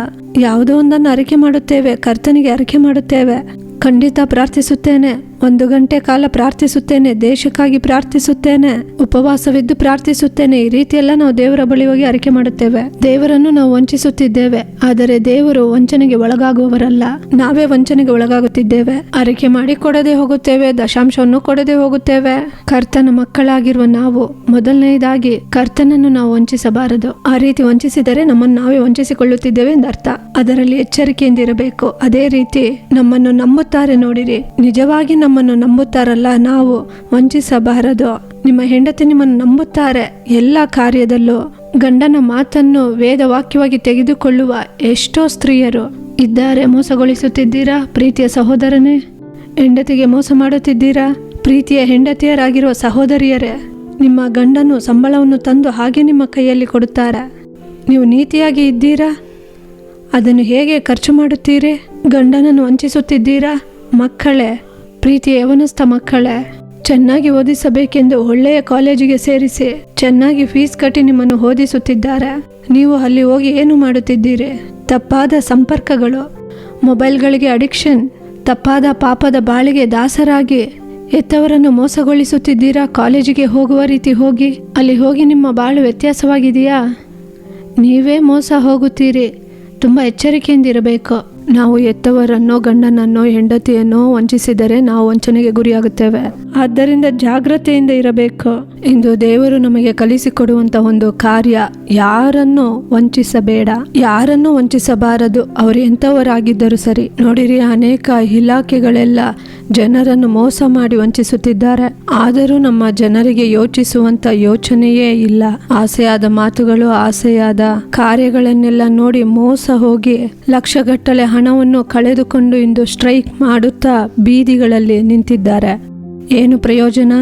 ಯಾವುದೋ ಒಂದನ್ನು ಅರಿಕೆ ಮಾಡುತ್ತೇವೆ, ಕರ್ತನಿಗೆ ಅರಿಕೆ ಮಾಡುತ್ತೇವೆ. ಖಂಡಿತ ಪ್ರಾರ್ಥಿಸುತ್ತೇನೆ, 1 ಗಂಟೆ ಕಾಲ ಪ್ರಾರ್ಥಿಸುತ್ತೇನೆ, ದೇಶಕ್ಕಾಗಿ ಪ್ರಾರ್ಥಿಸುತ್ತೇನೆ, ಉಪವಾಸವಿದ್ದು ಪ್ರಾರ್ಥಿಸುತ್ತೇನೆ. ಈ ರೀತಿಯೆಲ್ಲ ನಾವು ದೇವರ ಬಳಿ ಹೋಗಿ ಅರಿಕೆ ಮಾಡುತ್ತೇವೆ. ದೇವರನ್ನು ನಾವು ವಂಚಿಸುತ್ತಿದ್ದೇವೆ. ಆದರೆ ದೇವರು ವಂಚನೆಗೆ ಒಳಗಾಗುವವರಲ್ಲ. ನಾವೇ ವಂಚನೆಗೆ ಒಳಗಾಗುತ್ತಿದ್ದೇವೆ. ಅರಿಕೆ ಮಾಡಿ ಕೊಡದೆ ಹೋಗುತ್ತೇವೆ, ದಶಾಂಶವನ್ನು ಕೊಡದೆ ಹೋಗುತ್ತೇವೆ. ಕರ್ತನ ಮಕ್ಕಳಾಗಿರುವ ನಾವು ಮೊದಲನೆಯದಾಗಿ ಕರ್ತನನ್ನು ನಾವು ವಂಚಿಸಬಾರದು. ಆ ರೀತಿ ವಂಚಿಸಿದರೆ ನಮ್ಮನ್ನು ನಾವೇ ವಂಚಿಸಿಕೊಳ್ಳುತ್ತಿದ್ದೇವೆ ಎಂದರ್ಥ. ಅದರಲ್ಲಿ ಎಚ್ಚರಿಕೆಯಿಂದಿರಬೇಕು. ಅದೇ ರೀತಿ ನಮ್ಮನ್ನು ನಂಬುತ್ತಾರೆ, ನೋಡಿರಿ, ನಿಜವಾಗಿ ನಮ್ಮನ್ನು ನಂಬುತ್ತಾರಲ್ಲ, ನಾವು ವಂಚಿಸಬಾರದು. ನಿಮ್ಮ ಹೆಂಡತಿ ನಿಮ್ಮನ್ನು ನಂಬುತ್ತಾರೆ ಎಲ್ಲ ಕಾರ್ಯದಲ್ಲೂ. ಗಂಡನ ಮಾತನ್ನು ವೇದ ವಾಕ್ಯವಾಗಿ ತೆಗೆದುಕೊಳ್ಳುವ ಎಷ್ಟೋ ಸ್ತ್ರೀಯರು ಇದ್ದಾರೆ. ಮೋಸಗೊಳಿಸುತ್ತಿದ್ದೀರಾ ಪ್ರೀತಿಯ ಸಹೋದರನೇ? ಹೆಂಡತಿಗೆ ಮೋಸ ಮಾಡುತ್ತಿದ್ದೀರಾ? ಪ್ರೀತಿಯ ಹೆಂಡತಿಯರಾಗಿರುವ ಸಹೋದರಿಯರೇ, ನಿಮ್ಮ ಗಂಡನು ಸಂಬಳವನ್ನು ತಂದು ಹಾಗೆ ನಿಮ್ಮ ಕೈಯಲ್ಲಿ ಕೊಡುತ್ತಾರೆ. ನೀವು ನೀತಿಯಾಗಿ ಇದ್ದೀರಾ? ಅದನ್ನು ಹೇಗೆ ಖರ್ಚು ಮಾಡುತ್ತೀರಿ? ಗಂಡನನ್ನು ವಂಚಿಸುತ್ತಿದ್ದೀರಾ? ಮಕ್ಕಳೇ, ಪ್ರೀತಿಯ ಯವನಸ್ಥ ಮಕ್ಕಳೇ, ಚೆನ್ನಾಗಿ ಓದಿಸಬೇಕೆಂದು ಒಳ್ಳೆಯ ಕಾಲೇಜಿಗೆ ಸೇರಿಸಿ ಚೆನ್ನಾಗಿ ಫೀಸ್ ಕಟ್ಟಿ ನಿಮ್ಮನ್ನು ಓದಿಸುತ್ತಿದ್ದಾರೆ. ನೀವು ಅಲ್ಲಿ ಹೋಗಿ ಏನು ಮಾಡುತ್ತಿದ್ದೀರಿ? ತಪ್ಪಾದ ಸಂಪರ್ಕಗಳು, ಮೊಬೈಲ್ಗಳಿಗೆ ಅಡಿಕ್ಷನ್, ತಪ್ಪಾದ ಪಾಪದ ಬಾಳಿಗೆ ದಾಸರಾಗಿ ಹೆತ್ತವರನ್ನು ಮೋಸಗೊಳಿಸುತ್ತಿದ್ದೀರಾ. ಕಾಲೇಜಿಗೆ ಹೋಗುವ ರೀತಿ ಹೋಗಿ ಅಲ್ಲಿ ಹೋಗಿ ನಿಮ್ಮ ಬಾಳು ವ್ಯತ್ಯಾಸವಾಗಿದೆಯಾ? ನೀವೇ ಮೋಸ ಹೋಗುತ್ತೀರಿ. ತುಂಬ ಎಚ್ಚರಿಕೆಯಿಂದಿರಬೇಕು. ನಾವು ಹೆತ್ತವರನ್ನೋ ಗಂಡನನ್ನೋ ಹೆಂಡತಿಯನ್ನೋ ವಂಚಿಸಿದರೆ ನಾವು ವಂಚನೆಗೆ ಗುರಿಯಾಗುತ್ತೇವೆ. ಆದ್ದರಿಂದ ಜಾಗ್ರತೆಯಿಂದ ಇರಬೇಕು. ಇಂದು ದೇವರು ನಮಗೆ ಕಲಿಸಿಕೊಡುವಂತ ಒಂದು ಕಾರ್ಯ, ಯಾರನ್ನು ವಂಚಿಸಬೇಡ, ಯಾರನ್ನು ವಂಚಿಸಬಾರದು. ಅವರು ಎಂಥವರಾಗಿದ್ದರೂ ಸರಿ. ನೋಡಿರಿ, ಅನೇಕ ಇಲಾಖೆಗಳೆಲ್ಲ ಜನರನ್ನು ಮೋಸ ಮಾಡಿ ವಂಚಿಸುತ್ತಿದ್ದಾರೆ. ಆದರೂ ನಮ್ಮ ಜನರಿಗೆ ಯೋಚಿಸುವಂತ ಯೋಚನೆಯೇ ಇಲ್ಲ. ಆಸೆಯಾದ ಮಾತುಗಳು, ಆಸೆಯಾದ ಕಾರ್ಯಗಳನ್ನೆಲ್ಲ ನೋಡಿ ಮೋಸ ಹೋಗಿ ಲಕ್ಷಗಟ್ಟಲೆ ಹಣವನ್ನು ಕಳೆದುಕೊಂಡು ಇಂದು ಸ್ಟ್ರೈಕ್ ಮಾಡುತ್ತಾ ಬೀದಿಗಳಲ್ಲಿ ನಿಂತಿದ್ದಾರೆ. ಏನು ಪ್ರಯೋಜನ?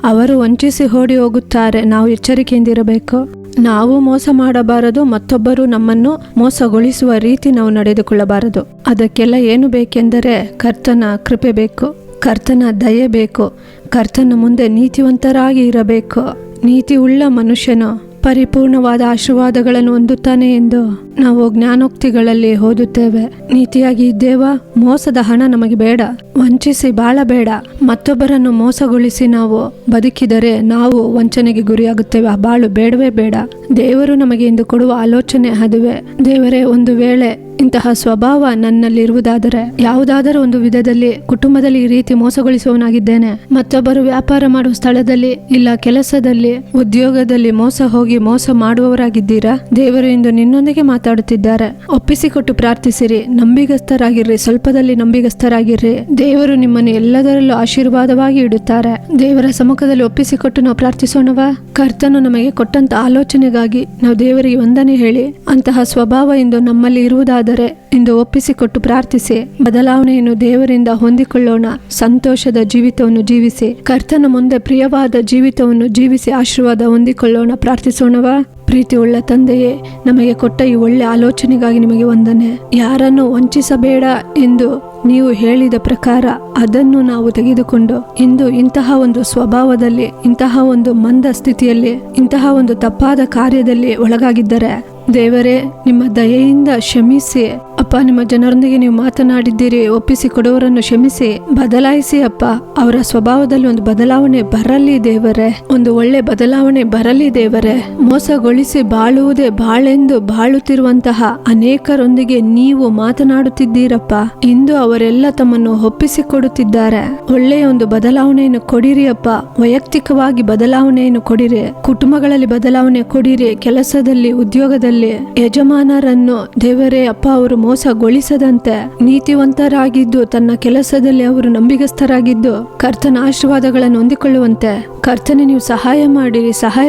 ಅವರು ವಂಚಿಸಿ ಓಡಿ ಹೋಗುತ್ತಾರೆ. ನಾವು ಎಚ್ಚರಿಕೆಯಿಂದಿರಬೇಕು. ನಾವು ಮೋಸ ಮಾಡಬಾರದು, ಮತ್ತೊಬ್ಬರು ನಮ್ಮನ್ನು ಮೋಸಗೊಳಿಸುವ ರೀತಿ ನಾವು ನಡೆದುಕೊಳ್ಳಬಾರದು. ಅದಕ್ಕೆಲ್ಲ ಏನು ಬೇಕೆಂದರೆ ಕರ್ತನ ಕೃಪೆ ಬೇಕು, ಕರ್ತನ ದಯೆ ಬೇಕು. ಕರ್ತನ ಮುಂದೆ ನೀತಿವಂತರಾಗಿ ಇರಬೇಕು. ನೀತಿ ಉಳ್ಳ ಮನುಷ್ಯನು ಪರಿಪೂರ್ಣವಾದ ಆಶೀರ್ವಾದಗಳನ್ನು ಹೊಂದುತ್ತಾನೆ ಎಂದು ನಾವು ಜ್ಞಾನೋಕ್ತಿಗಳಲ್ಲಿ ಓದುತ್ತೇವೆ. ನೀತಿಯಾಗಿ ಇದ್ದೇವಾ? ಮೋಸದ ಹಣ ನಮಗೆ ಬೇಡ. ವಂಚಿಸಿ ಬಾಳಬೇಡ. ಮತ್ತೊಬ್ಬರನ್ನು ಮೋಸಗೊಳಿಸಿ ನಾವು ಬದುಕಿದರೆ ನಾವು ವಂಚನೆಗೆ ಗುರಿಯಾಗುತ್ತೇವೆ. ಆ ಬಾಳು ಬೇಡವೇ ಬೇಡ. ದೇವರು ನಮಗೆ ಇಂದು ಕೊಡುವ ಆಲೋಚನೆ ಅದುವೇ. ದೇವರೇ, ಒಂದು ವೇಳೆ ಇಂತಹ ಸ್ವಭಾವ ನನ್ನಲ್ಲಿರುವುದಾದರೆ, ಯಾವುದಾದರೂ ಒಂದು ವಿಧದಲ್ಲಿ ಕುಟುಂಬದಲ್ಲಿ ಈ ರೀತಿ ಮೋಸಗೊಳಿಸುವವನಾಗಿದ್ದೇನೆ, ಮತ್ತೊಬ್ಬರು ವ್ಯಾಪಾರ ಮಾಡುವ ಸ್ಥಳದಲ್ಲಿ ಇಲ್ಲ ಕೆಲಸದಲ್ಲಿ ಉದ್ಯೋಗದಲ್ಲಿ ಮೋಸ ಹೋಗಿ ಮೋಸ ಮಾಡುವವರಾಗಿದ್ದೀರಾ? ದೇವರು ಇಂದು ನಿನ್ನೊಂದಿಗೆ ಮಾತಾಡುತ್ತಿದ್ದಾರೆ. ಒಪ್ಪಿಸಿಕೊಟ್ಟು ಪ್ರಾರ್ಥಿಸಿರಿ. ನಂಬಿಗಸ್ತರಾಗಿರ್ರಿ. ಸ್ವಲ್ಪದಲ್ಲಿ ನಂಬಿಗಸ್ತರಾಗಿರ್ರಿ. ದೇವರು ನಿಮ್ಮನ್ನು ಎಲ್ಲದರಲ್ಲೂ ಆಶೀರ್ವಾದವಾಗಿ ಇಡುತ್ತಾರೆ. ದೇವರ ಸಮ್ಮುಖದಲ್ಲಿ ಒಪ್ಪಿಸಿಕೊಟ್ಟು ನಾವು ಪ್ರಾರ್ಥಿಸೋಣವಾ? ಕರ್ತನು ನಮಗೆ ಕೊಟ್ಟಂತ ಆಲೋಚನೆಗಾಗಿ ನಾವು ದೇವರಿಗೆ ವಂದನೆ ಹೇಳಿ, ಅಂತಹ ಸ್ವಭಾವ ಇಂದು ನಮ್ಮಲ್ಲಿ ಇರುವುದಾದರೆ ಇಂದು ಒಪ್ಪಿಸಿಕೊಟ್ಟು ಪ್ರಾರ್ಥಿಸಿ ಬದಲಾವಣೆಯನ್ನು ದೇವರಿಂದ ಹೊಂದಿಕೊಳ್ಳೋಣ. ಸಂತೋಷದ ಜೀವಿತವನ್ನು ಜೀವಿಸಿ, ಕರ್ತನ ಮುಂದೆ ಪ್ರಿಯವಾದ ಜೀವಿತವನ್ನು ಜೀವಿಸಿ ಆಶೀರ್ವಾದ ಹೊಂದಿಕೊಳ್ಳೋಣ. ಪ್ರಾರ್ಥಿಸೋಣವಾ? ಪ್ರೀತಿ ಉಳ್ಳ ತಂದೆಯೇ, ನಮಗೆ ಕೊಟ್ಟ ಈ ಒಳ್ಳೆ ಆಲೋಚನೆಗಾಗಿ ನಿಮಗೆ ವಂದನೆ. ಯಾರನ್ನು ವಂಚಿಸಬೇಡ ಎಂದು ನೀವು ಹೇಳಿದ ಪ್ರಕಾರ ಅದನ್ನು ನಾವು ತೆಗೆದುಕೊಂಡು ಇಂದು ಇಂತಹ ಒಂದು ಸ್ವಭಾವದಲ್ಲಿ, ಇಂತಹ ಒಂದು ಮಂದ ಸ್ಥಿತಿಯಲ್ಲಿ, ಇಂತಹ ಒಂದು ತಪ್ಪಾದ ಕಾರ್ಯದಲ್ಲಿ ಒಳಗಾಗಿದ್ದರೆ ದೇವರೇ, ನಿಮ್ಮ ದಯೆಯಿಂದ ಕ್ಷಮಿಸಿ ಅಪ್ಪ. ನಿಮ್ಮ ಜನರೊಂದಿಗೆ ನೀವು ಮಾತನಾಡಿದ್ದೀರಿ, ಒಪ್ಪಿಸಿ ಕೊಡುವವರನ್ನು ಕ್ಷಮಿಸಿ ಬದಲಾಯಿಸಿ ಅಪ್ಪ. ಅವರ ಸ್ವಭಾವದಲ್ಲಿ ಒಂದು ಬದಲಾವಣೆ ಬರಲಿ ದೇವರೇ, ಒಂದು ಒಳ್ಳೆ ಬದಲಾವಣೆ ಬರಲಿ ದೇವರೇ. ಮೋಸಗೊಳಿಸಿ ಬಾಳುವುದೇ ಬಾಳೆಂದು ಬಾಳುತ್ತಿರುವಂತಹ ಅನೇಕರೊಂದಿಗೆ ನೀವು ಮಾತನಾಡುತ್ತಿದ್ದೀರಪ್ಪ. ಇಂದು ಅವರೆಲ್ಲ ತಮ್ಮನ್ನು ಒಪ್ಪಿಸಿಕೊಡುತ್ತಿದ್ದಾರೆ. ಒಳ್ಳೆಯ ಒಂದು ಬದಲಾವಣೆಯನ್ನು ಕೊಡಿರಿ ಅಪ್ಪ. ವೈಯಕ್ತಿಕವಾಗಿ ಬದಲಾವಣೆಯನ್ನು ಕೊಡಿರಿ, ಕುಟುಂಬಗಳಲ್ಲಿ ಬದಲಾವಣೆ ಕೊಡಿರಿ, ಕೆಲಸದಲ್ಲಿ, ಉದ್ಯೋಗದಲ್ಲಿ ಯಜಮಾನರನ್ನು ದೇವರೇ ಅಪ್ಪ ಅವರು ಮೋಸಗೊಳಿಸದಂತೆ ನೀತಿವಂತರಾಗಿದ್ದು ತನ್ನ ಕೆಲಸದಲ್ಲಿ ಅವರು ನಂಬಿಗಸ್ಥರಾಗಿದ್ದು ಕರ್ತನ ಆಶೀರ್ವಾದಗಳನ್ನು ಹೊಂದಿಕೊಳ್ಳುವಂತೆ ಕರ್ತನೆ ನೀವು ಸಹಾಯ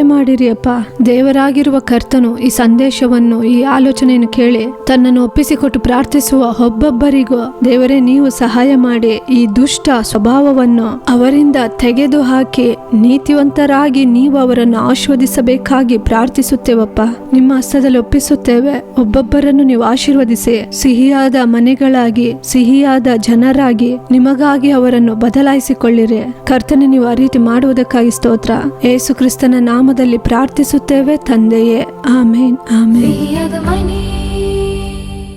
ಮಾಡಿರಿ ಅಪ್ಪ. ದೇವರಾಗಿರುವ ಕರ್ತನು ಈ ಸಂದೇಶವನ್ನು, ಈ ಆಲೋಚನೆಯನ್ನು ಕೇಳಿ ತನ್ನನ್ನು ಒಪ್ಪಿಸಿಕೊಟ್ಟು ಪ್ರಾರ್ಥಿಸುವ ಒಬ್ಬೊಬ್ಬರಿಗೂ ದೇವರೇ ನೀವು ಸಹಾಯ ಮಾಡಿ ಈ ದುಷ್ಟ ಸ್ವಭಾವವನ್ನು ಅವರಿಂದ ತೆಗೆದು ಹಾಕಿ ನೀತಿವಂತರಾಗಿ ನೀವು ಅವರನ್ನು ಆಶೀರ್ವದಿಸಬೇಕಾಗಿ ಪ್ರಾರ್ಥಿಸುತ್ತೇವಪ್ಪ. ನಿಮ್ಮ ಹಸ್ತದಲ್ಲಿ ಒಪ್ಪಿಸುತ್ತೇವೆ. ಒಬ್ಬೊಬ್ಬರನ್ನು ನೀವು ಆಶೀರ್ವದಿಸಿ ಸಿಹಿಯಾದ ಮನೆಗಳಾಗಿ, ಸಿಹಿಯಾದ ಜನರಾಗಿ ನಿಮಗಾಗಿ ಅವರನ್ನು ಬದಲಾಯಿಸಿಕೊಳ್ಳಿರಿ ಕರ್ತನೆ. ನೀವು ಆ ರೀತಿ ಮಾಡುವುದಕ್ಕಾಗಿ ಸ್ತೋತ್ರ. ಯೇಸು ಕ್ರಿಸ್ತನ ನಾಮದಲ್ಲಿ ಪ್ರಾರ್ಥಿಸುತ್ತೇವೆ ತಂದೆಯೇ, ಆಮೇನ್, ಆಮೇನ್.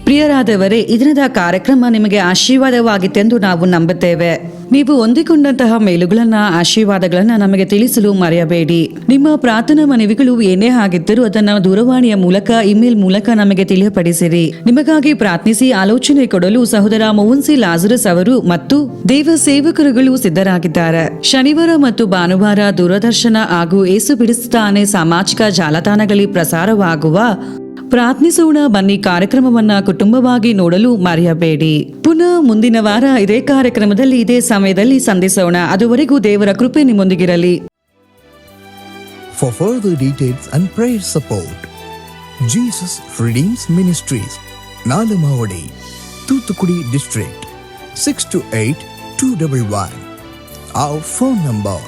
ಪ್ರಿಯರಾದವರೇ, ಇದರದ ಕಾರ್ಯಕ್ರಮ ನಿಮಗೆ ಆಶೀರ್ವಾದವಾಗಿತ್ತೆಂದು ನಾವು ನಂಬುತ್ತೇವೆ. ನೀವು ಹೊಂದಿಕೊಂಡಂತಹ ಮೇಲುಗಳನ್ನ, ಆಶೀರ್ವಾದಗಳನ್ನ ನಮಗೆ ತಿಳಿಸಲು ಮರೆಯಬೇಡಿ. ನಿಮ್ಮ ಪ್ರಾರ್ಥನಾ ಮನವಿಗಳು ಏನೇ ಆಗಿದ್ದರೂ ಅದನ್ನ ದೂರವಾಣಿಯ ಮೂಲಕ, ಇಮೇಲ್ ಮೂಲಕ ನಮಗೆ ತಿಳಿಯಪಡಿಸಿರಿ. ನಿಮಗಾಗಿ ಪ್ರಾರ್ಥಿಸಿ ಆಲೋಚನೆ ಕೊಡಲು ಸಹೋದರ ಮೋಹನ್ಸಿ ಲಾಜರಸ್ ಅವರು ಮತ್ತು ದೇವ ಸೇವಕರುಗಳು ಸಿದ್ಧರಾಗಿದ್ದಾರೆ. ಶನಿವಾರ ಮತ್ತು ಭಾನುವಾರ ದೂರದರ್ಶನ ಹಾಗೂ ಏಸು ಬಿಡಿಸುತ್ತಾನೆ ಸಾಮಾಜಿಕ ಜಾಲತಾಣಗಳಲ್ಲಿ ಪ್ರಸಾರವಾಗುವ ಪ್ರಾರ್ಥಿಸೋಣ ಬನ್ನಿ ಕಾರ್ಯಕ್ರಮವನ್ನ ಕುಟುಂಬವಾಗಿ ನೋಡಲು ಮರೆಯಬೇಡಿ. ಪುನಃ ಮುಂದಿನ ವಾರ ಇದೇ ಕಾರ್ಯಕ್ರಮದಲ್ಲಿ ಇದೇ ಸಮಯದಲ್ಲಿ ಸಂಧಿಸೋಣ. ಅದುವರೆಗೂ ದೇವರ ಕೃಪೆ ನಿಮ್ಮೊಂದಿಗಿರಲಿ. For further details and prayer support, Jesus Redeems Ministries, Nalamavadi, Thoothukudi District, 628211. Our phone number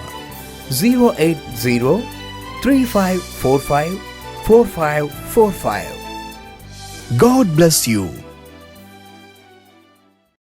08035454545. God bless you.